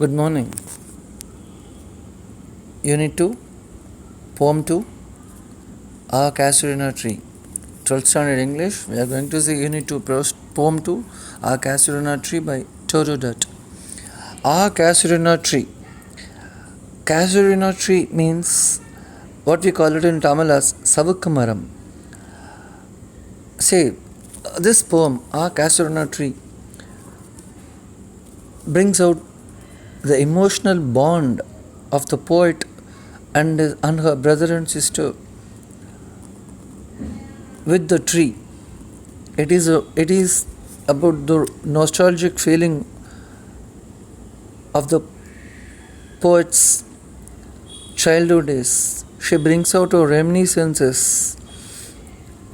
Good morning. Unit 2, Poem 2, A Casuarina Tree. 12th standard English. We are going to see Unit 2, Poem 2, A Casuarina Tree by Toru Dutt. A Casuarina Tree. Casuarina tree means what we call it in Tamil as Savukamaram. Say, this poem, A Casuarina Tree, brings out the emotional bond of the poet and her brother and sister with the tree. It is about the nostalgic feeling of the poet's childhood days. She brings out her reminiscences.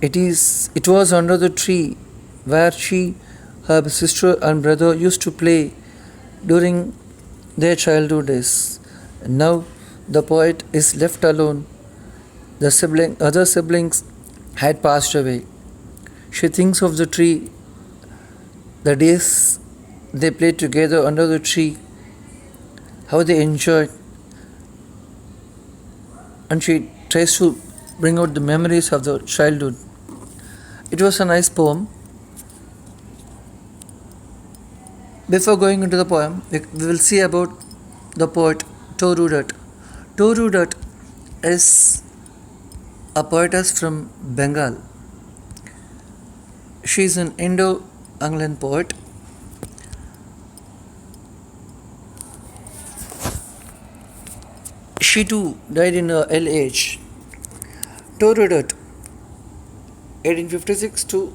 It was under the tree where she, her sister and brother used to play during their childhood days. Now the poet is left alone. The other siblings had passed away. She thinks of the tree, the days they played together under the tree, how they enjoyed, and she tries to bring out the memories of the childhood. It was a nice poem. Before going into the poem, we will see about the poet Toru Dutt. Toru Dutt is a poetess from Bengal. She is an Indo-Anglan poet. She too died in her ill age. Toru Dutt, 1856 to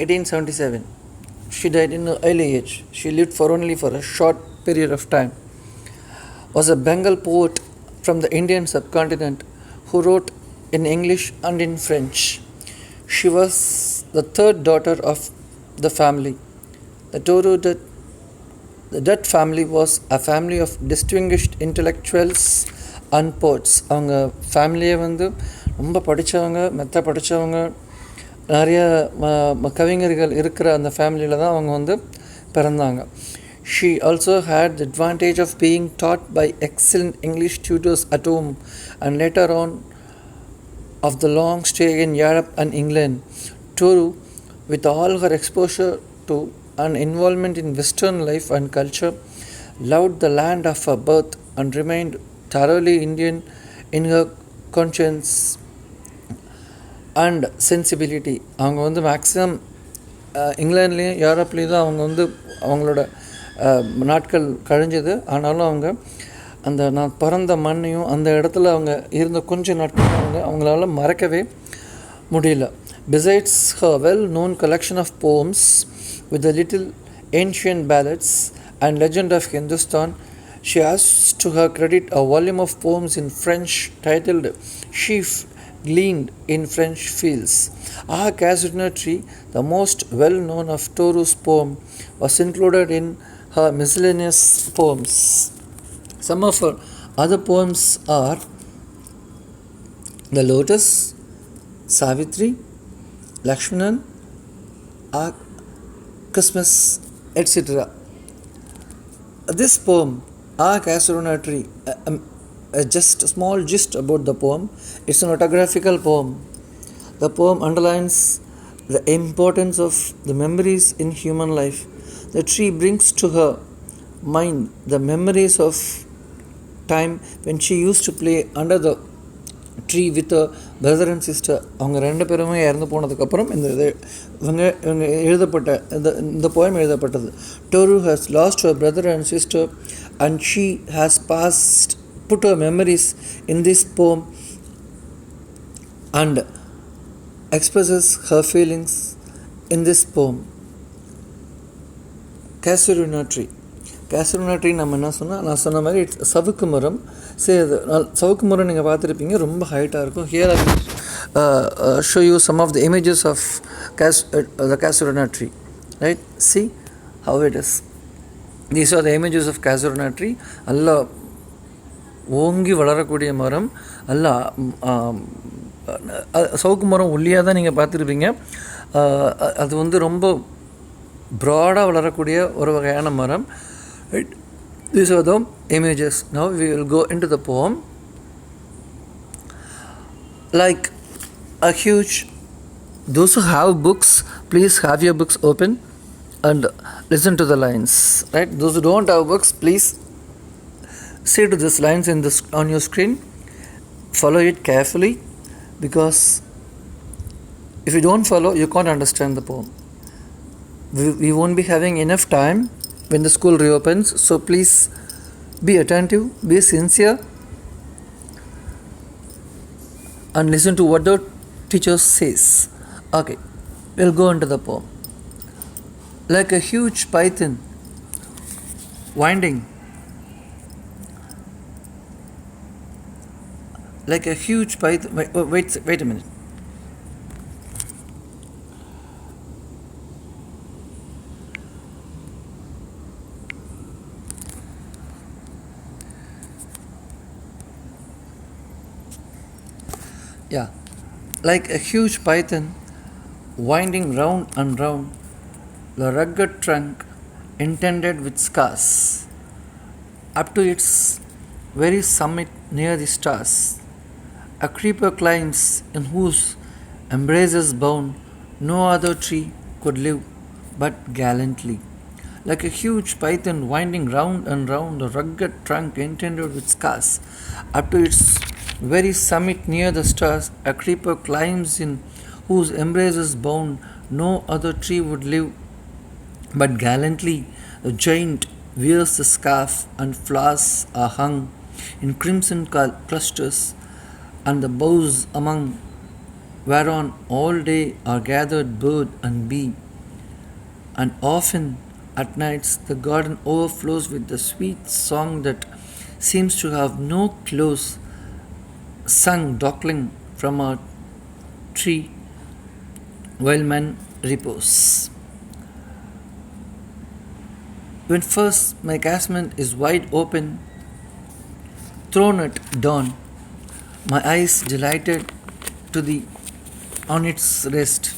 1877. She died in her early age. She lived only for a short period of time. Was a Bengal poet from the Indian subcontinent who wrote in English and in French. She was the third daughter of the family. The Dutt family was a family of distinguished intellectuals and poets. அவங்க ஃபேமிலியே ரொம்ப படித்தவங்க, மெத்த படித்தவங்க, நிறைய கவிஞர்கள் இருக்கிற அந்த ஃபேமிலியில் தான் அவங்க பிறந்தாங்க. She also had the advantage of being taught by excellent English tutors at home and later on of the long stay in Europe and England. Toru, with all her exposure to and involvement in Western life and culture, loved the land of her birth and remained thoroughly Indian in her conscience and sensibility. அவங்க maximum இங்கிலாந்துலேயும் யூரோப்லேயும் தான் அவங்க அவங்களோட நாட்கள் கழிஞ்சது. ஆனாலும் அவங்க அந்த நான் பிறந்த மண்ணையும் அந்த இடத்துல அவங்க இருந்த கொஞ்ச நாட்கள் அவங்களால மறக்கவே முடியல. Besides her well-known collection of poems with the little ancient ballads and legend of Hindustan, she has to her credit a volume of poems in French titled Sheaf Gleaned in French Fields. A Casuarina Tree, the most well-known of Toru's poems, was included in her miscellaneous poems. Some of her other poems are The Lotus, Savitri, Lakshmanan, Christmas, etc. This poem, A Casuarina Tree, just a small gist about the poem. It's an autographical poem. The poem underlines the importance of the memories in human life. The tree brings to her mind the memories of time when she used to play under the tree with her brother and sister. அவங்க ரெண்டு பேருமே இறந்து போனதுக்கப்புறம் இந்த poem எழுதப்பட்டது. Toru has lost her brother and sister and she has put her memories in this poem and expresses her feelings in this poem. Casuarina Tree. Casuarina Tree நம்ம என்ன சொன்னால், நான் சொன்ன மாதிரி சவுக்கு மரம். சரி, அது சவுக்கு மரம் நீங்கள் பார்த்துருப்பீங்க, ரொம்ப ஹைட்டாக இருக்கும். Here I will show you some of the images of the Casuarina Tree. Right? See how it is. These are the images of Casuarina Tree. நல்லா ஓங்கி வளரக்கூடிய மரம். நல்லா சவுக்கு மரம் ஒல்லியாக தான் நீங்கள் பார்த்துருப்பீங்க. அது ரொம்ப ப்ராடாக வளரக்கூடிய ஒரு வகையான மரம். These are the images. Now we will go into the poem. Like a huge, those who have books, please have your books open and listen to the lines. Right? Those who don't have books, please see to these lines in this on your screen. Follow it carefully, because if you don't follow, you can't understand the poem. We won't be having enough time when the school reopens, so please be attentive, be sincere, and listen to what the teacher says. Okay, we'll go into the poem. Like a huge python winding, like a huge python. Wait a minute. Yeah, like a huge python winding round and round the rugged trunk intended with scars, up to its very summit near the stars. A creeper climbs in whose embraces bound no other tree could live but gallantly. Like a huge python winding round and round a rugged trunk intended with scars, up to its very summit near the stars, a creeper climbs in whose embraces bound no other tree would live but gallantly. The giant wears the scarf, and flowers are hung in crimson clusters, and the boughs among whereon all day are gathered bird and bee, and often at nights the garden overflows with the sweet song that seems to have no close, sung darkling from a tree while men repose. When first my casement is wide open, thrown at dawn, my eyes delighted to the on its rest.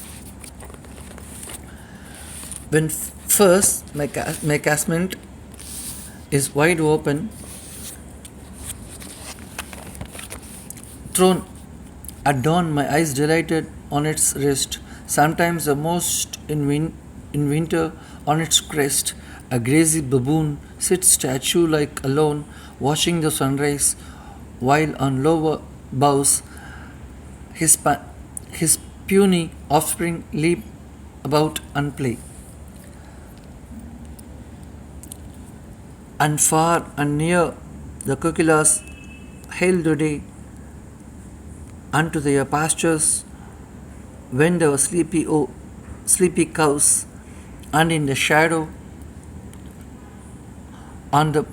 When first my casement is wide open, thrown at dawn, my eyes delighted on its rest. Sometimes the most in winter on its crest, a crazy baboon sits statue-like alone, watching the sunrise, while on lower boughs his puny offspring leap about and play. And far and near the cuckoos hail the day, unto their pastures wend our sleepy cows, and in the shadow on the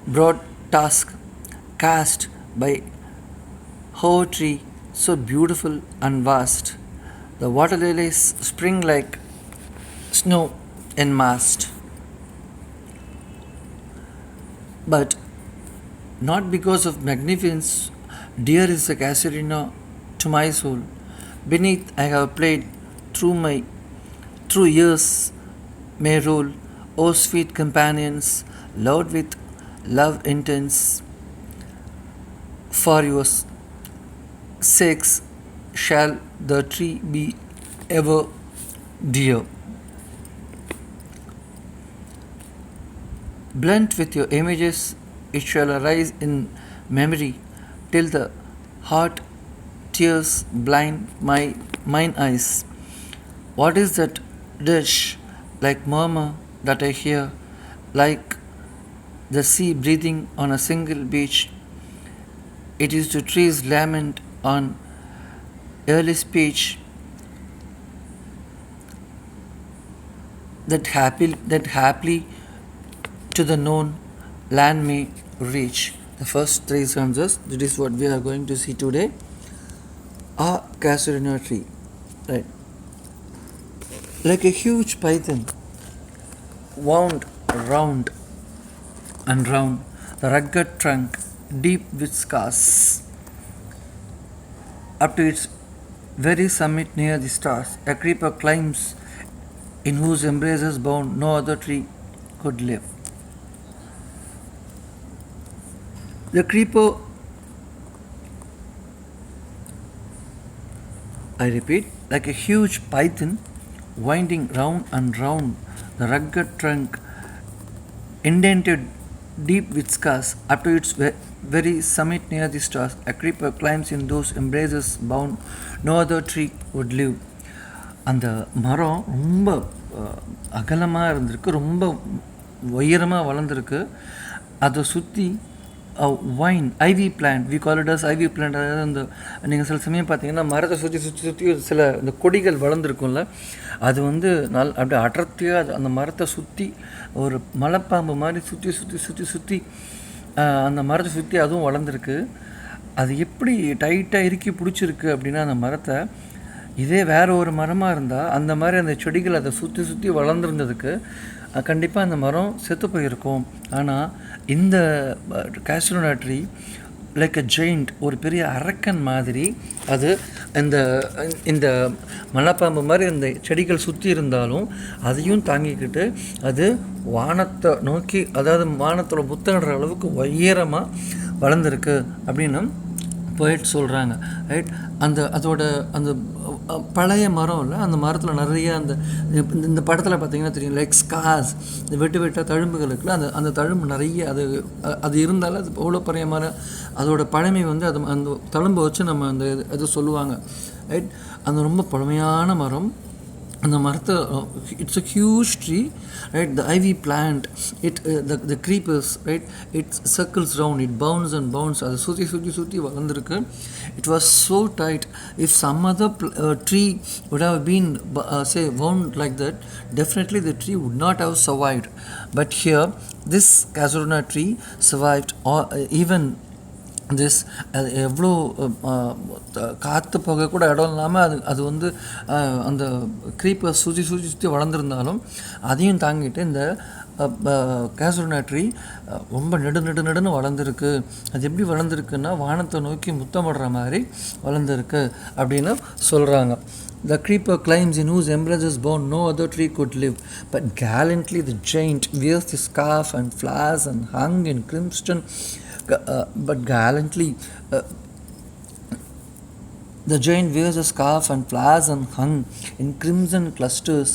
broad task cast by her tree so beautiful and vast, the water lilies spring like snow in mast. But not because of magnificence, dear is the casuarina to my soul. Beneath I have played through years may roll, O sweet companions, loved with love intense. For your sakes shall the tree be ever dear. Blent with your images, it shall arise in memory till the heart tears blind mine eyes. What is that dish like murmur that I hear, like the sea breathing on a single beach? It is the trees lament on early speech that happily to the known land may reach. The first three stanzas, that is what we are going to see today. A casuarina tree, right? Like a huge python, wound round and round the rugged trunk, deep with scars, up to its very summit near the stars, a creeper climbs in whose embraces bound no other tree could live. The creeper, I repeat, like a huge python winding round and round the rugged trunk, indented deep with scars, up to its very summit near the stars. A creeper climbs in those embraces bound no other tree would live. அந்த மரம் ரொம்ப அகலமாக இருந்திருக்கு, ரொம்ப உயரமாக வளர்ந்துருக்கு. அதை சுற்றி vine ivy plant, we call it as ivy plant. அதாவது அந்த நீங்கள் சில சமயம் பார்த்தீங்கன்னா மரத்தை சுற்றி சுற்றி சுற்றி சில இந்த கொடிகள் வளர்ந்துருக்கும்ல, அது வந்து அப்படியே அடர்த்தியாக அந்த மரத்தை சுற்றி ஒரு மலைப்பாம்பு மாதிரி சுற்றி சுற்றி சுற்றி சுற்றி அந்த மரத்தை சுற்றி அதுவும் வளர்ந்துருக்கு. அது எப்படி டைட்டாக இறுக்கி பிடிச்சிருக்கு அப்படின்னா அந்த மரத்தை, இதே வேறு ஒரு மரமாக இருந்தால் அந்த மாதிரி அந்த செடிகள் அதை சுற்றி சுற்றி வளர்ந்துருந்ததுக்கு கண்டிப்பாக அந்த மரம் செத்து போயிருக்கும். ஆனால் இந்த casuarina ட்ரீ லைக் அ ஜெயிண்ட், ஒரு பெரிய அரக்கன் மாதிரி அது இந்த இந்த மலைப்பாம்பு மாதிரி அந்த செடிகள் சுற்றி இருந்தாலும் அதையும் தாங்கிக்கிட்டு அது வானத்தை நோக்கி, அதாவது வானத்தோட புத்தகன்ற அளவுக்கு உயரமாக வளர்ந்துருக்கு அப்படின்னு போயிட்டு சொல்கிறாங்க. ரைட். அதோட அந்த பழைய மரம் இல்லை, அந்த மரத்தில் நிறைய இந்த படத்தில் பார்த்திங்கன்னா தெரியும், லைக் ஸ்கார்ஸ், இந்த வெட்டாக தழும்புகள் இருக்குல்ல, அந்த தழும்பு நிறைய அது இருந்தாலும் அது அவ்வளோ பெரிய மரம். அதோட பழமை வந்து அந்த தழும்பை வச்சு நம்ம அந்த இது சொல்லுவாங்க. ரைட். அந்த ரொம்ப பழமையான மரம். அந்த மரத்தை, it's a huge tree, right? The ivy plant, the creepers, right? It circles round, it bounds and bounds. அது சுற்றி வளர்ந்துருக்கு. It was so tight. If some other tree would have been say wound like that, definitely the tree would not have survived. But here this casuarina tree survived, or even this. அது எவ்வளோ காற்று போக கூட இடம் இல்லாமல் அது வந்து அந்த க்ரீப்பர் சுற்றி வளர்ந்துருந்தாலும் அதையும் தாங்கிட்டு இந்த casuarina ட்ரீ ரொம்ப நெடுன்னு வளர்ந்துருக்கு. அது எப்படி வளர்ந்துருக்குன்னா வானத்தை நோக்கி முத்தமிடுற மாதிரி வளர்ந்துருக்கு அப்படின்னு சொல்கிறாங்க. The creeper climbs in whose embraces bound no other tree could live, but gallantly the giant wears the scarf and flowers and hung in crimson. But gallantly the giant wears a scarf and flowers and hung in crimson clusters.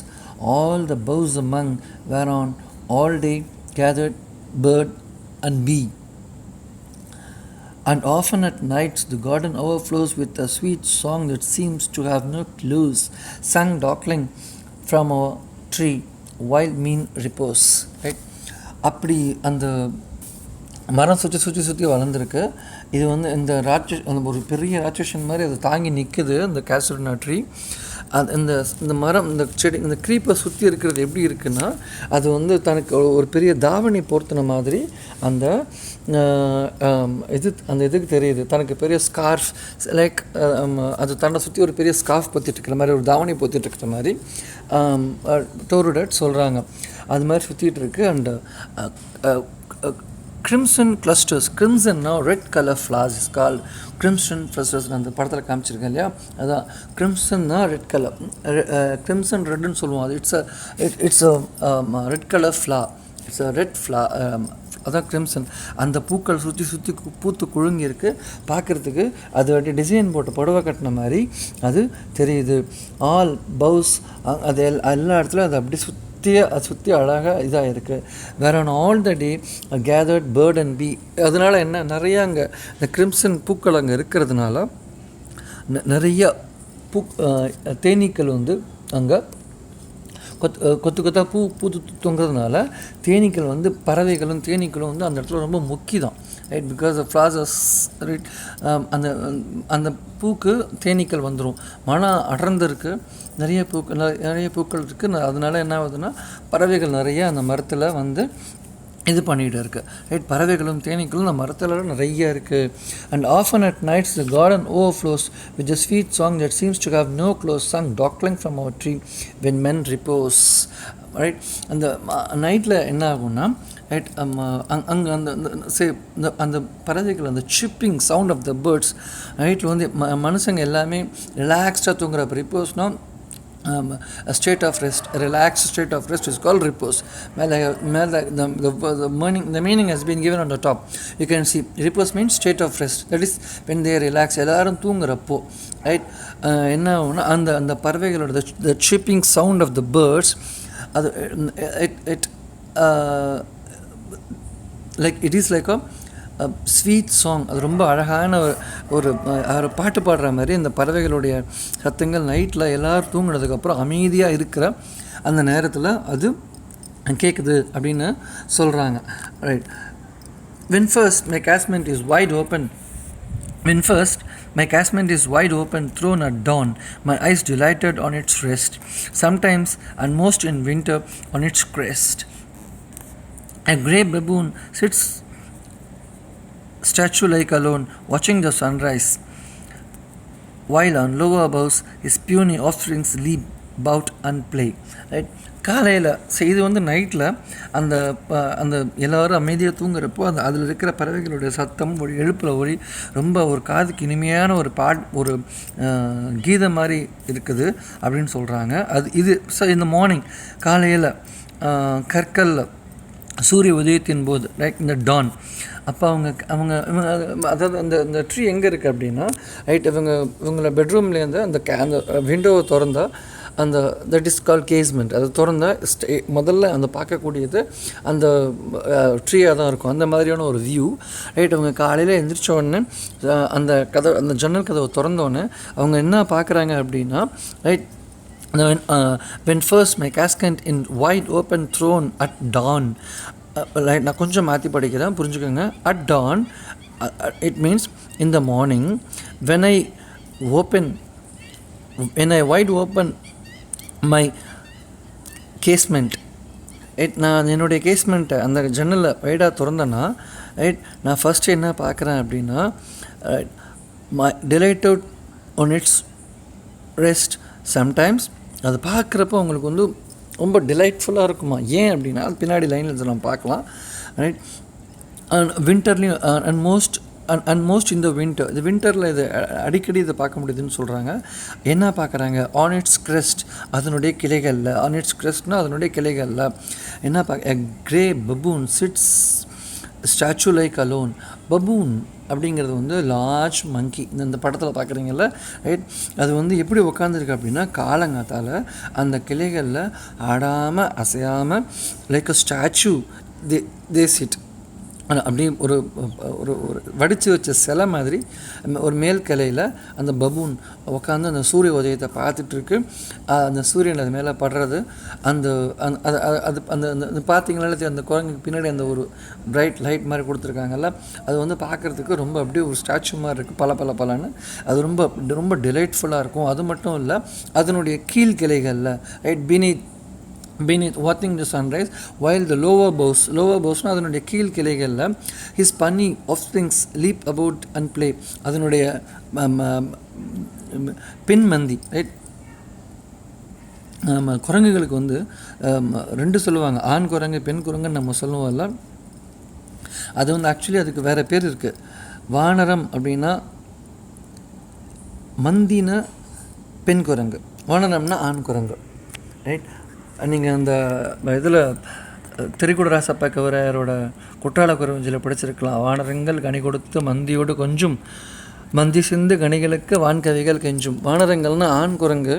All the boughs among whereon all day gathered bird and bee. And often at nights the garden overflows with a sweet song that seems to have no clues, sung darkling from a tree while mean repose. Right? அப்படி அந்த மரம் சுற்றி வளர்ந்துருக்கு. இது வந்து இந்த அந்த ஒரு பெரிய ராட்சசன் மாதிரி அது தாங்கி நிற்குது அந்த casuarina ட்ரீ. இந்த மரம், இந்த செடி, இந்த க்ரீப்பை சுற்றி இருக்கிறது எப்படி இருக்குன்னா, அது வந்து தனக்கு ஒரு பெரிய தாவணி பொருத்தின மாதிரி அந்த இதுக்கு தெரியுது. தனக்கு பெரிய ஸ்கார்ஃப், லைக் அது தன்னை சுற்றி ஒரு பெரிய ஸ்கார்ஃப் பொத்திட்டு இருக்கிற மாதிரி, ஒரு தாவணி பொத்திட்டு இருக்கிற மாதிரி டோரு டட் சொல்கிறாங்க. அது மாதிரி சுற்றிட்டு இருக்கு. And crimson clusters, crimson now red color flowers is called crimson clusters. அந்த படத்தில் காமிச்சிருக்கேன் இல்லையா, அதான் crimson red color, crimson redன்னு சொல்லுவோம். அது it's red colour flower, it's a red flower, அதான் crimson. அந்த பூக்கள் சுற்றி பூத்து குழுங்கி இருக்குது. பார்க்குறதுக்கு அது வாட்டி டிசைன் போட்டு புடவை கட்டின மாதிரி அது தெரியுது. ஆல் பவுஸ், அது எல்லா இடத்துலையும் அது அப்படி சுற்றி அழகாக இதாக இருக்குது. வேற on all the day gathered bird and bee. அதனால் என்ன, நிறையா அங்கே இந்த கிரிம்சன் பூக்கள் அங்கே இருக்கிறதுனால நிறைய தேனீக்கள் வந்து அங்கே கொத்தாக பூத்து தொங்குறதுனால தேனீக்கள் வந்து பறவைகளும் தேனீக்களும் வந்து அந்த இடத்துல ரொம்ப முக்கியம். Right. Because the flowers, right, அந்த பூக்கு தேனீக்கள் வந்துடும். மனம் அடர்ந்துருக்கு, நிறைய பூக்கள் இருக்குது. அதனால என்ன ஆகுதுன்னா பறவைகள் நிறைய அந்த மரத்தில் வந்து இது பண்ணிகிட்டு இருக்குது. ரைட். பறவைகளும் தேனீக்களும் அந்த மரத்தில் நிறைய இருக்குது. And often at nights the garden overflows with a sweet song that seems to have no close, sung darkling from our tree when men repose. Right. அந்த நைட்டில் என்ன ஆகும்னா, ரைட், அங்கே அந்த பறவைகள், அந்த chirping sound of the birds நைட்டில் வந்து மனுஷங்க எல்லாமே ரிலாக்ஸ்டாக தூங்குறப்ப. ரிப்போஸ்னால் a state of rest, a relaxed state of rest is called repose. The meaning has been given on the top. You can see repose means state of rest. That is when they relax. எல்லாரும் தூங்குறப்போ right என்ன ஆகும்னா அந்த அந்த பறவைகளோட the chirping sound of the birds, அது it like it is like a sweet song. அது ரொம்ப அழகான ஒரு பாட்டு பாடுற மாதிரி இந்த பறவைகளுடைய சத்தங்கள் நைட்டில் எல்லோரும் தூங்கினதுக்கப்புறம் அமைதியாக இருக்கிற அந்த நேரத்தில் அது கேட்குது அப்படின்னு சொல்கிறாங்க. Right. When first my casement is wide open thrown at dawn, my eyes delighted on its rest, sometimes and most in winter on its crest. A grey baboon sits statue-like alone, watching the sunrise, while on lower boughs his puny offsprings leap about and play. Right? காலையில் இது வந்து நைட்டில் அந்த அந்த எல்லோரும் அமைதியாக தூங்குறப்போ அந்த அதில் இருக்கிற பறவைகளுடைய சத்தம் ஒரு எழுப்பில் ஒளி ரொம்ப ஒரு காதுக்கு இனிமையான ஒரு கீதம் மாதிரி இருக்குது அப்படின்னு சொல்கிறாங்க. அது இது இந்த மார்னிங் காலையில் கற்கல்ல சூரிய உதயத்தின் போது ரைட் இந்த டான் அப்போ அவங்க அதாவது அந்த ட்ரீ எங்கே இருக்குது அப்படின்னா ரைட் இவங்கள பெட்ரூம்லேருந்து அந்த விண்டோவை திறந்தா அந்த தட் இஸ் கால் கேஸ்மெண்ட், அது திறந்தா முதல்ல அந்த பார்க்கக்கூடியது அந்த ட்ரீயாக தான் இருக்கும். அந்த மாதிரியான ஒரு வியூ ரைட். அவங்க காலையில் எழுந்திரிச்ச உடனே அந்த ஜன்னல் கதவை திறந்தோடனே அவங்க என்ன பார்க்குறாங்க அப்படின்னா right when first my casket in wide open thrown at dawn. நான் கொஞ்சம் மாற்றி படிக்கிறேன், புரிஞ்சுக்கோங்க. at dawn it means in the morning. when I wide open my casement, நான் என்னுடைய கேஸ்மெண்ட்டை அந்த ஜன்னலில் வைடாக திறந்தேன்னா ரைட் நான் ஃபஸ்ட்டு என்ன பார்க்குறேன் அப்படின்னா my delighted on its rest sometimes. அது பார்க்குறப்போ அவங்களுக்கு வந்து ரொம்ப டிலைட்ஃபுல்லாக இருக்குமா. ஏன் அப்படின்னா அது பின்னாடி லைனில் நம்ம பார்க்கலாம். ரைட். வின்டர்லேயும் அண்ட் மோஸ்ட் இந்த வின்டரில் இது அடிக்கடி இதை பார்க்க முடியுதுன்னு சொல்கிறாங்க. என்ன பார்க்குறாங்க? ஆன் இட்ஸ் கிரெஸ்ட், அதனுடைய கிளைகளில். ஆன் இட்ஸ் கிரெஸ்ட்னால் அதனுடைய கிளைகளில் என்ன grey baboon chits statue like alone. Baboon அப்படிங்கிறது வந்து லார்ஜ் மங்கி, இந்த படத்தில் பார்க்குறீங்கல்ல ரைட். அது வந்து எப்படி உட்காந்துருக்கு அப்படின்னா காலங்காத்தால் அந்த கிளைகளில் ஆடாமல் அசையாமல் லைக் அ ஸ்டாச்சு தே சிட். அப்படி ஒரு ஒரு வடித்து வச்ச சிலை மாதிரி ஒரு மேல் கிளையில் அந்த பபூன் உட்காந்து அந்த சூரிய உதயத்தை பார்த்துட்ருக்கு. அந்த சூரியன் அது மேலே படுறது அந்த அது அந்த பார்த்தீங்களால அந்த குரங்குக்கு பின்னாடி அந்த ஒரு பிரைட் லைட் மாதிரி கொடுத்துருக்காங்கல்ல, அது வந்து பார்க்குறதுக்கு ரொம்ப அப்படியே ஒரு ஸ்டாச்சு மாதிரி இருக்குது. பலன்னு அது ரொம்ப ரொம்ப டிலைட்ஃபுல்லாக இருக்கும். அது மட்டும் இல்லை, அதனுடைய கீழ் கிளைகளில் right beneath watching the sunrise, while the lower boughsனா அதனுடைய கீழ் கிளைகளில் his punny offsprings leap about and play. அதனுடைய பின்மந்தி ரைட். குரங்குகளுக்கு வந்து ரெண்டு சொல்லுவாங்க, ஆண் குரங்கு பெண் குரங்குன்னு நம்ம சொல்லுவோம்ல. அது வந்து ஆக்சுவலி அதுக்கு வேறு பேர் இருக்குது. வானரம் அப்படின்னா மந்தின பெண் குரங்கு, வானரம்னா ஆண் குரங்கு ரைட். நீங்கள் அந்த இதில் திரிகுட ராசப்பா கவரையரோட குற்றால குறவஞ்சில் படிச்சிருக்கலாம். வானரங்கள் கனி கொடுத்து மந்தியோடு கொஞ்சம் மந்தி சிந்து கனிகளுக்கு வான்கவிகள் கெஞ்சும். வானரங்கள்னால் ஆண் குரங்கு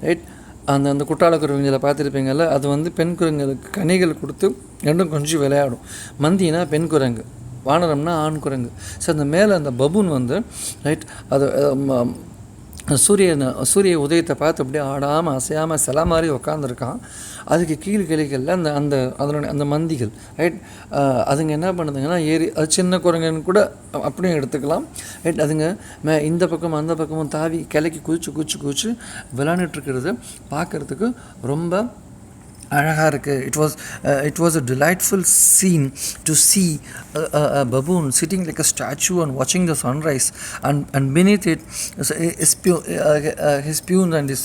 ரைட். அந்த குற்றால குறவஞ்சில் பார்த்துருப்பீங்கள்ல, அது வந்து பெண் குரங்குகளுக்கு கனிகள் கொடுத்து ரெண்டும் கொஞ்சம் விளையாடும். மந்தினா பெண் குரங்கு, வானரம்னா ஆண் குரங்கு. ஸோ அந்த மேலே அந்த பபூன் வந்து ரைட் அது சூரிய உதயத்தை பார்த்து அப்படியே ஆடாமல் அசையாமல் சில மாதிரி உக்காந்துருக்கான். அதுக்கு கீழ் கிளைகளில் அதனுடைய அந்த மந்திகள் ரைட். அதுங்க என்ன பண்ணுதுங்கன்னா அது சின்ன குரங்குன்னு கூட அப்படியும் எடுத்துக்கலாம் ரைட். அதுங்க இந்த பக்கம் அந்த பக்கமும் தாவி கிளைக்கு குதிச்சு விளையாண்டுட்டுருக்கிறது பார்க்குறதுக்கு ரொம்ப அழகாக இருக்குது. It was a delightful scene to see a baboon sitting like a statue and watching the sunrise, and beneath it his peons and his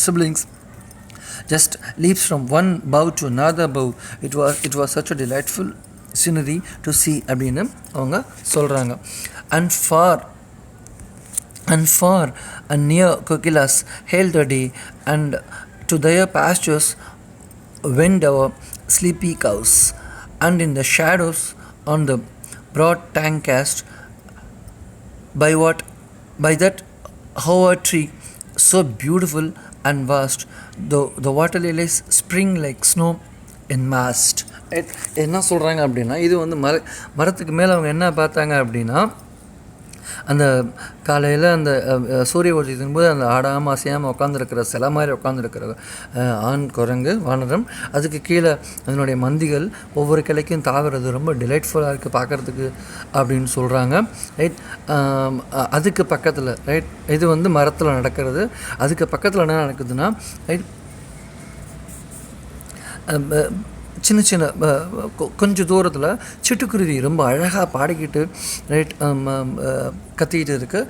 siblings just leaps from one bough to another bough. It was such a delightful scenery to see அப்படின்னு அவங்க சொல்கிறாங்க. And far and far and near Kokilas hailed the day, and to their pastures went our sleepy cows, and in the shadows on the broad tank cast by what by that hover tree so beautiful and vast, the water lilies spring like snow in mast. என்ன சொல்கிறாங்க அப்படின்னா, இது வந்து மரத்துக்கு மேலே அவங்க என்ன பார்த்தாங்க அப்படின்னா, அந்த காலையில் அந்த சூரிய ஒளி போது அந்த ஆடாமல் அசையாமல் உட்காந்துருக்கிற சில மாதிரி உட்காந்துருக்கிற ஆண் குரங்கு வானரம், அதுக்கு கீழே அதனுடைய மந்திகள் ஒவ்வொரு கிளைக்கும் தாவுறது ரொம்ப டிலைட்ஃபுல்லாக இருக்குது பார்க்குறதுக்கு அப்படின்னு சொல்கிறாங்க. ரைட், அதுக்கு பக்கத்தில் ரைட், இது வந்து மரத்தில் நடக்கிறது. அதுக்கு பக்கத்தில் என்ன நடக்குதுன்னா, ரைட், சின்ன சின்ன கொஞ்சம் தூரத்தில் சிட்டுக்குருவி ரொம்ப அழகாக பாடிக்கிட்டு ரைட் கத்திக்கிட்டு இருக்குது.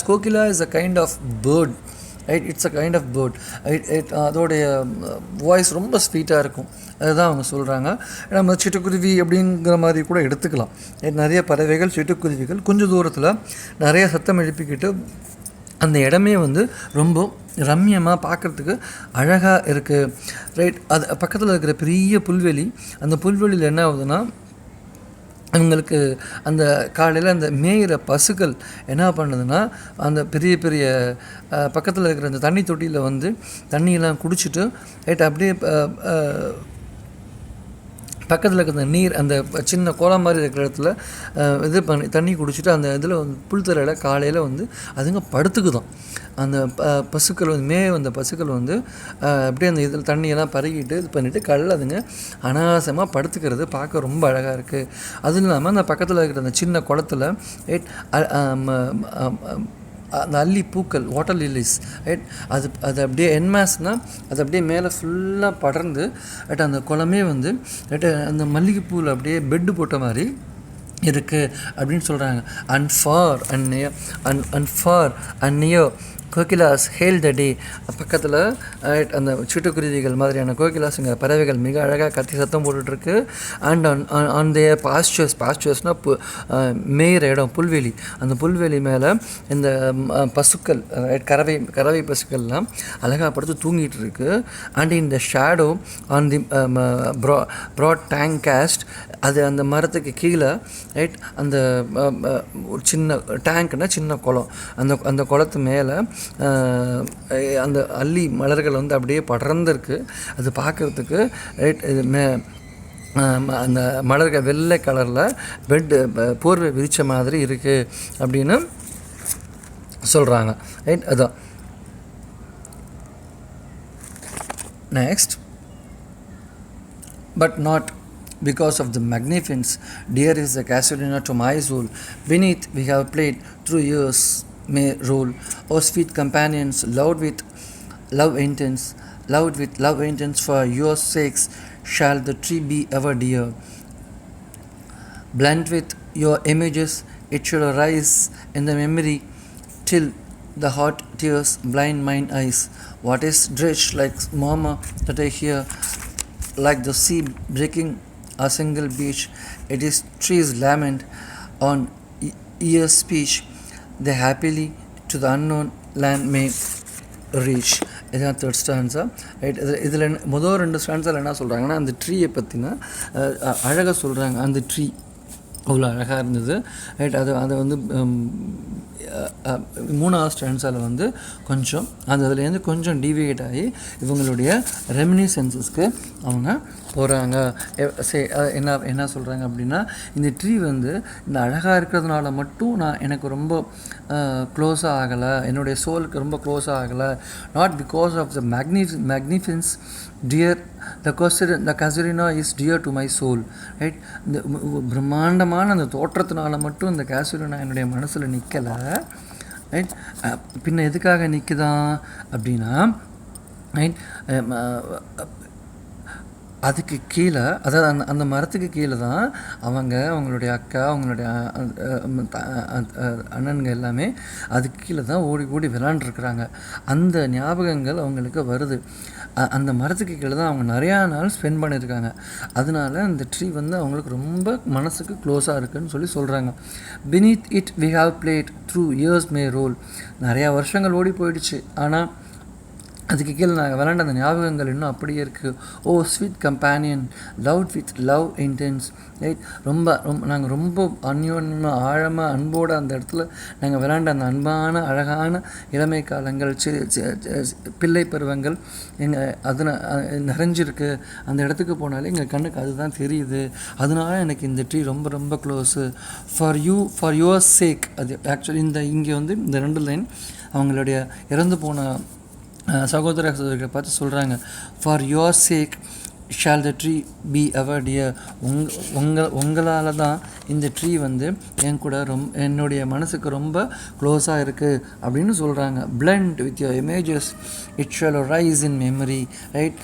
Kokila is a kind of bird, right, it's a kind of bird. அதோடைய வாய்ஸ் ரொம்ப ஸ்வீட்டாக இருக்கும், அதுதான் அவங்க சொல்கிறாங்க. நம்ம சிட்டுக்குருவி அப்படிங்கிற மாதிரி கூட எடுத்துக்கலாம். நிறைய பறவைகள் சிட்டுக்குருவிகள் கொஞ்சம் தூரத்தில் நிறைய சத்தம் எழுப்பிக்கிட்டு அந்த இடமே வந்து ரொம்ப ரம்யமாக பார்க்குறதுக்கு அழகாக இருக்குது. ரைட், அது பக்கத்தில் இருக்கிற பெரிய புல்வெளி, அந்த புல்வெளியில் என்ன ஆகுதுன்னா, அவங்களுக்கு அந்த காலையில் அந்த மேயிற பசுக்கள் என்ன பண்ணுதுன்னா, அந்த பெரிய பெரிய பக்கத்தில் இருக்கிற அந்த தண்ணி தொட்டியில் வந்து தண்ணியெல்லாம் குடிச்சிட்டு ரைட் அப்படியே பக்கத்தில் இருக்கிற நீர் அந்த சின்ன கோலம் மாதிரி இருக்கிற இடத்துல இது பண்ணி தண்ணி குடிச்சிட்டு அந்த இதில் வந்து புல்தரையில் காலையில் வந்து அதுங்க படுத்துக்குதான். அந்த பசுக்கள் வந்து வந்த பசுக்கள் வந்து அப்படியே அந்த இதில் தண்ணியெல்லாம் பருகிட்டு இது பண்ணிவிட்டு காலையில் அதுங்க அனாவசியமாக படுத்துக்கிறது பார்க்க ரொம்ப அழகாக இருக்குது. அதுவும் இல்லாமல் அந்த பக்கத்தில் இருக்கிற அந்த சின்ன குளத்தில் அந்த அல்லி பூக்கள், வாட்டர் லில்லிஸ், ரைட், அது அப்படியே என்மாஸ்னால் அது அப்படியே மேலே ஃபுல்லாக படர்ந்து ரைட் அந்த குளமே வந்து ரைட் அந்த மல்லிகைப்பூவில் அப்படியே பெட்டு போட்ட மாதிரி இருக்குது அப்படின்னு சொல்கிறாங்க. அண்ட் ஃபார் அண்ட் நியர் கோகிலாஸ் ஹேல் த டே, பக்கத்தில் அந்த சிட்டுக்குருவிகள் மாதிரியான கோகிலாஸுங்கிற பறவைகள் மிக அழகாக கத்தி சத்தம் போட்டுட்ருக்கு. அண்ட் ஆன் தேர் பாஸ்டர்ஸ்னால் மேயிற இடம் புல்வெளி, அந்த புல்வெளி மேலே இந்த பசுக்கள் கறவை பசுக்கள்லாம் அழகாக படுத்து தூங்கிட்டு இருக்கு. And in the shadow on the broad tank cast, அது அந்த மரத்துக்கு கீழே ரைட் அந்த ஒரு சின்ன டேங்க்னா சின்ன குளம், அந்த குளத்து மேலே அந்த அல்லி மலர்கள் வந்து அப்படியே படர்ந்துருக்கு. அது பார்க்குறதுக்கு ரைட் இது அந்த மலர்கள் வெள்ளை கலரில் போர்வை விரித்த மாதிரி இருக்குது அப்படின்னு சொல்கிறாங்க. ரைட், அதான் next. But not because of the magnificence, dear is the casuarina to my soul. Beneath we have played through years may roll. O sweet companions, loved with love intense, for your sakes shall the tree be ever dear. Blent with your images, it shall arise in the memory till the hot tears blind mine eyes. What is drenched like murmur that I hear, like the sea breaking a single beach? It is trees lament on ear's speech. They happily to the unknown land may reach. இதுதான் third stanza. Right, இதில் முதல் 2 ஸ்டான்ஸில் என்ன சொல்கிறாங்கன்னா, அந்த ட்ரீயை பற்றின அழகாக சொல்கிறாங்க. அந்த ட்ரீ அவ்வளோ அழகாக இருந்தது. ரைட், அதை வந்து 3வது ஸ்டான்ஸால் வந்து கொஞ்சம் அதுலேருந்து கொஞ்சம் டீவியேட் ஆகி இவங்களுடைய ரெமினிசென்சஸ்க்கு அவங்க போகிறாங்க. என்ன சொல்கிறாங்க அப்படின்னா, இந்த ட்ரீ வந்து இந்த அழகாக இருக்கிறதுனால மட்டும் எனக்கு ரொம்ப க்ளோஸாக ஆகலை, என்னுடைய சோலுக்கு ரொம்ப க்ளோஸாக ஆகலை. Not because of the magnificence dear the casuarina is dear to my soul. Right, இந்த பிரம்மாண்டமான அந்த தோற்றத்தினால மட்டும் இந்த casuarina என்னுடைய மனசில் நிற்கலை. ரைட், பின்ன எதுக்காக நிற்குதான் அப்படின்னா, ரைட் அதுக்கு கீழே, அதாவது அந்த மரத்துக்கு கீழே தான் அவங்களுடைய அக்கா, அவங்களுடைய அண்ணனுங்க எல்லாமே அதுக்கு கீழே தான் ஓடி ஓடி விளாண்டுருக்குறாங்க. அந்த ஞாபகங்கள் அவங்களுக்கு வருது. அந்த மரத்துக்கு கீழே தான் அவங்க நிறையா நாள் ஸ்பெண்ட் பண்ணியிருக்காங்க. அதனால அந்த ட்ரீ வந்து அவங்களுக்கு ரொம்ப மனசுக்கு க்ளோஸாக இருக்குதுன்னு சொல்கிறாங்க. beneath it we have played through years may roll. நிறையா வருஷங்கள் ஓடி போயிடுச்சு, ஆனால் அதுக்கு கீழே நாங்கள் விளாண்ட அந்த ஞாபகங்கள் இன்னும் அப்படியே இருக்குது. O sweet companion, love with love intense, right. நாங்கள் ரொம்ப அந்யோன்யமாக ஆழமாக அன்போடு அந்த இடத்துல நாங்கள் விளாண்ட அந்த அன்பான அழகான இளமை காலங்கள், பிள்ளை பருவங்கள் அதில் நிறைஞ்சிருக்கு. அந்த இடத்துக்கு போனாலே எங்கள் கண்ணுக்கு அதுதான் தெரியுது. அதனால எனக்கு இந்த ட்ரீ ரொம்ப ரொம்ப க்ளோஸு. ஃபார் யுவர் சேக். அது ஆக்சுவலி இங்கே வந்து இந்த 2 லைன் அவங்களுடைய இறந்து போன சகோதரர்களை பார்த்து சொல்கிறாங்க. For your sake shall the tree be ever dear. உங்களால் தான் இந்த ட்ரீ வந்து என் கூட என்னுடைய மனசுக்கு ரொம்ப க்ளோஸாக இருக்குது அப்படின்னு சொல்கிறாங்க. Blend with your images it shall rise in memory, right.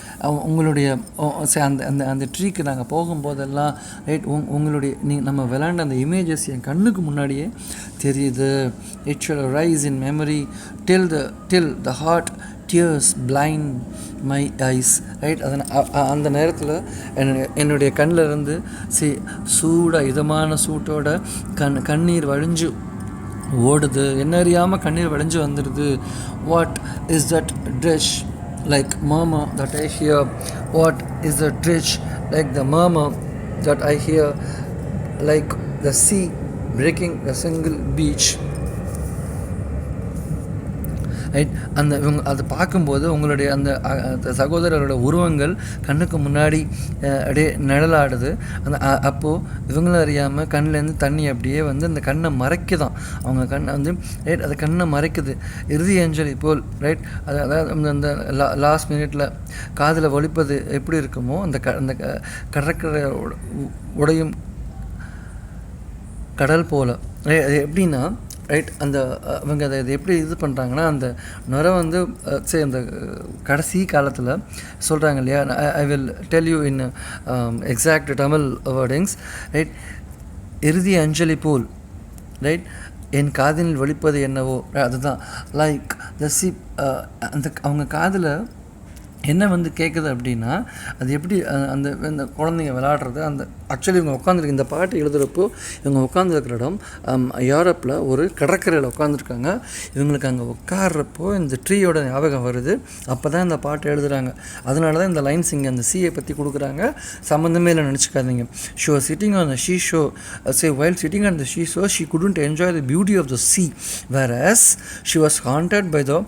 உங்களுடைய அந்த ட்ரீக்கு நாங்கள் போகும்போதெல்லாம், ரைட், உங்களுடைய நம்ம விளாண்ட அந்த இமேஜஸ் என் கண்ணுக்கு முன்னாடியே தெரியுது. It shall rise in memory till the hot tears blind my eyes, right. அந்த நேரத்தில் என்னுடைய கண்ணில் இருந்து சூடாக இதமான சூட்டோட கண்ணீர் வழிஞ்சு ஓடுது. என்ன அறியாமல் கண்ணீர் வழிஞ்சு வந்துடுது. What is that thresh like murmur that I hear? What is the dredge like the murmur that I hear? Like the sea breaking a single beach, right. அதை பார்க்கும்போது உங்களுடைய அந்த சகோதரரோட உருவங்கள் கண்ணுக்கு முன்னாடி அப்படியே நிழலாடுது. அப்போது இவங்களும் அறியாமல் கண்ணிலேருந்து தண்ணி அப்படியே வந்து அந்த கண்ணை மறைக்குதான். அவங்க கண்ணை வந்து, ரைட், அது கண்ணை மறைக்குது. இறுதி அஞ்சலி போல், ரைட். அதாவது அந்த லாஸ்ட் மினிட்ல காதில் ஒலிப்பது எப்படி இருக்குமோ, அந்த கடற்கரை உடையும் கடல் போல். அது எப்படின்னா, ரைட், அவங்க அதை எப்படி இது பண்ணுறாங்கன்னா, அந்த நுரை வந்து அந்த கடைசி காலத்தில் சொல்கிறாங்க இல்லையா. I will tell you in exact Tamil wordings, right. இறுதி அஞ்சலி போல், ரைட், என் காதினில் ஒலிப்பது என்னவோ, அதுதான். Like the sea. அவங்க காதில் என்ன வந்து கேட்குது அப்படின்னா, அது எப்படி அந்த குழந்தைங்க விளையாடுறது. ஆக்சுவலி இவங்க உட்காந்துருக்கு, இந்த பாட்டு எழுதுகிறப்போ இவங்க உட்காந்துருக்கிற இடம் யூரோப்பில் ஒரு கடற்கரையில் உட்காந்துருக்காங்க. இவங்களுக்கு அங்கே உட்காடுறப்போ இந்த ட்ரீயோட ஞாபகம் வருது. அப்போ தான் இந்த பாட்டு எழுதுகிறாங்க. அதனால தான் இந்த லைன்ஸ் இங்கே அந்த சீயை பற்றி கொடுக்குறாங்க. சம்மந்தமே இல்லை நினச்சிக்காதீங்க. She was sitting on the she show. while sitting on the she show she couldn't enjoy the beauty of the sea, whereas she was haunted by the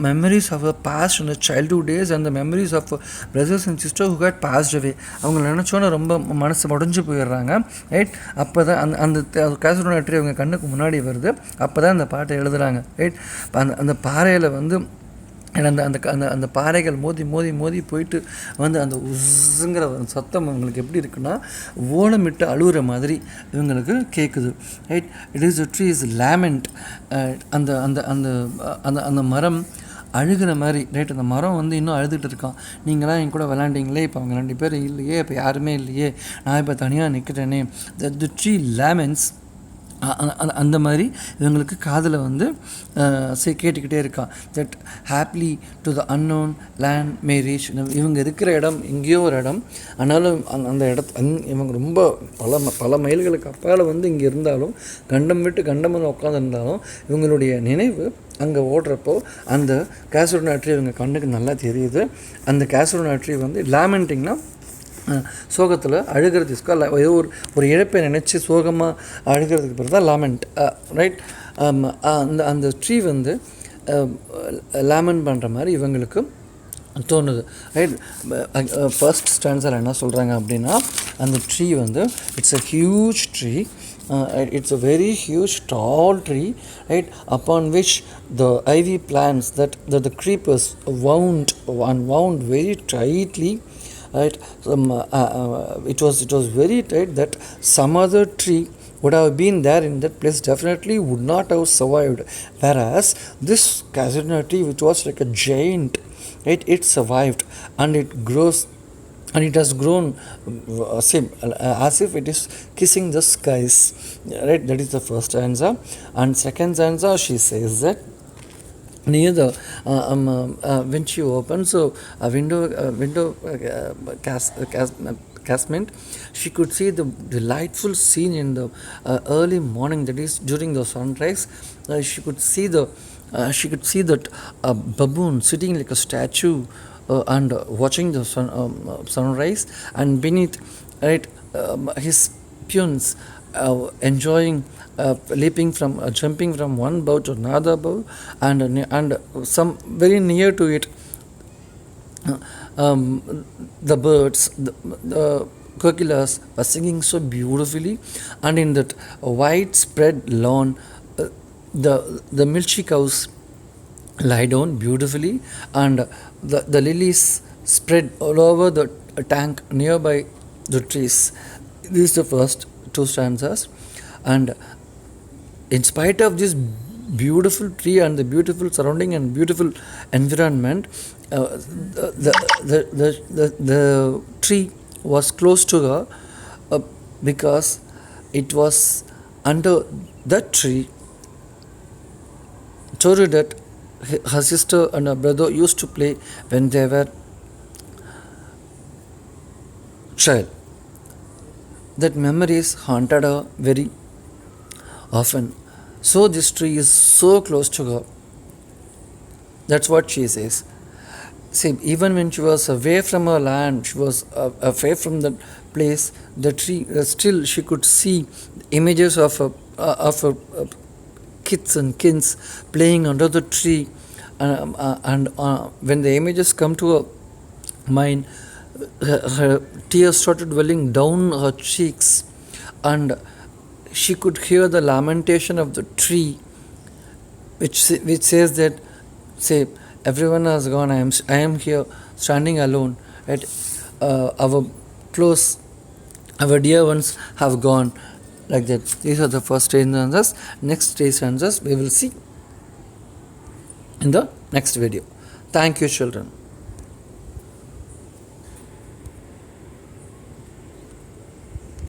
memories of her past and her childhood days and the memories of brothers and sisters who had passed away. அவங்க நினச்சோன்னு ரொம்ப மனசு உடஞ்சி போயிடுறாங்க, right. அப்போ தான் அந்த கேசரோனா tree அவங்க கண்ணுக்கு முன்னாடி வருது. அப்போ தான் அந்த பாட்டை எழுதுகிறாங்க, ரைட். அந்த பாறையில் வந்து அந்த பாறைகள் மோதி மோதி மோதி போயிட்டு வந்து அந்த உஸ்ஸுங்கிற சத்தம் அவங்களுக்கு எப்படி இருக்குன்னா, ஓலமிட்டு அழுகிற மாதிரி இவங்களுக்கு கேட்குது, right. It is tree is lament. அந்த அந்த அந்த அந்த அந்த மரம் அழுகிற மாதிரி, ரைட். அந்த மரம் வந்து இன்னும் அழுதுகிட்டு இருக்கான். நீங்களாம் என் கூட விளாண்டிங்களே, இப்போ அவங்க 2 பேர் இல்லையே, இப்போ யாருமே இல்லையே, நான் இப்போ தனியாக நிற்கிறேனே. The tree லேமெண்ட்ஸ். அந்த மாதிரி இவங்களுக்கு காதில் வந்து கேட்டுக்கிட்டே இருக்கான். That happily to the unknown land May reach. இவங்க இருக்கிற இடம் எங்கேயோ ஒரு இடம், ஆனாலும் அந்த இவங்க ரொம்ப பல மைல்களுக்கு அப்பால் வந்து இங்கே இருந்தாலும், கண்டம் விட்டு கண்டம் வந்து உட்காந்துருந்தாலும், இவங்களுடைய நினைவு அங்கே ஓடுறப்போ அந்த கேசரோனா ட்ரீ இவங்க கண்ணுக்கு நல்லா தெரியுது. அந்த கேசரோனா ட்ரீ வந்து லேமெண்டிங்னா சோகத்தில் அழுகிறது. ஏதோ ஒரு இழப்பை நினச்சி சோகமாக அழுகிறதுக்கு பிறகு தான் லாமெண்ட், ரைட். அந்த ட்ரீ வந்து லேமெண்ட் பண்ணுற மாதிரி இவங்களுக்கு தோணுது, ரைட். ஃபர்ஸ்ட் ஸ்டான்ஸில் என்ன சொல்கிறாங்க அப்படின்னா, அந்த ட்ரீ வந்து it's a huge tree, it's a very huge tall tree, right, upon which the ivy plants that the creepers wound very tightly, right. It was very tight that some other tree would have been there in that place, definitely would not have survived, whereas this casuarina tree, which was like a giant, right, it survived and it grows and it has grown as if it is kissing the skies, right? That is the first stanza. And second stanza, she says that near the when she opens a casement, she could see the delightful scene in the early morning, that is during the sunrise. She could see that baboon sitting like a statue and watching the sunrise, and beneath, right, his peons enjoying leaping from jumping from one bow to another bow, and some very near to it, the birds, the kokilas were singing so beautifully, and in that widespread lawn, the milky cows lie down beautifully, and the lilies spread all over the tank nearby the trees. This is the first two stanzas. And in spite of this beautiful tree and the beautiful surrounding and beautiful environment, the tree was close to her, because it was under that tree Toru Dutt, her sister and her brother used to play when they were child. That memories haunted her very often. So this tree is so close to her. That's what she says. See, even when she was away from her land, she was away from the place, the tree, still she could see images of her kids and kins playing under the tree. And when the images come to her mind, her tears started welling down her cheeks, and she could hear the lamentation of the tree, which says that, say, everyone has gone, I am here standing alone, right? Our close, our dear ones have gone, like that. These are the first three stanzas. Next three stanzas we will see in the next video. Thank you, children.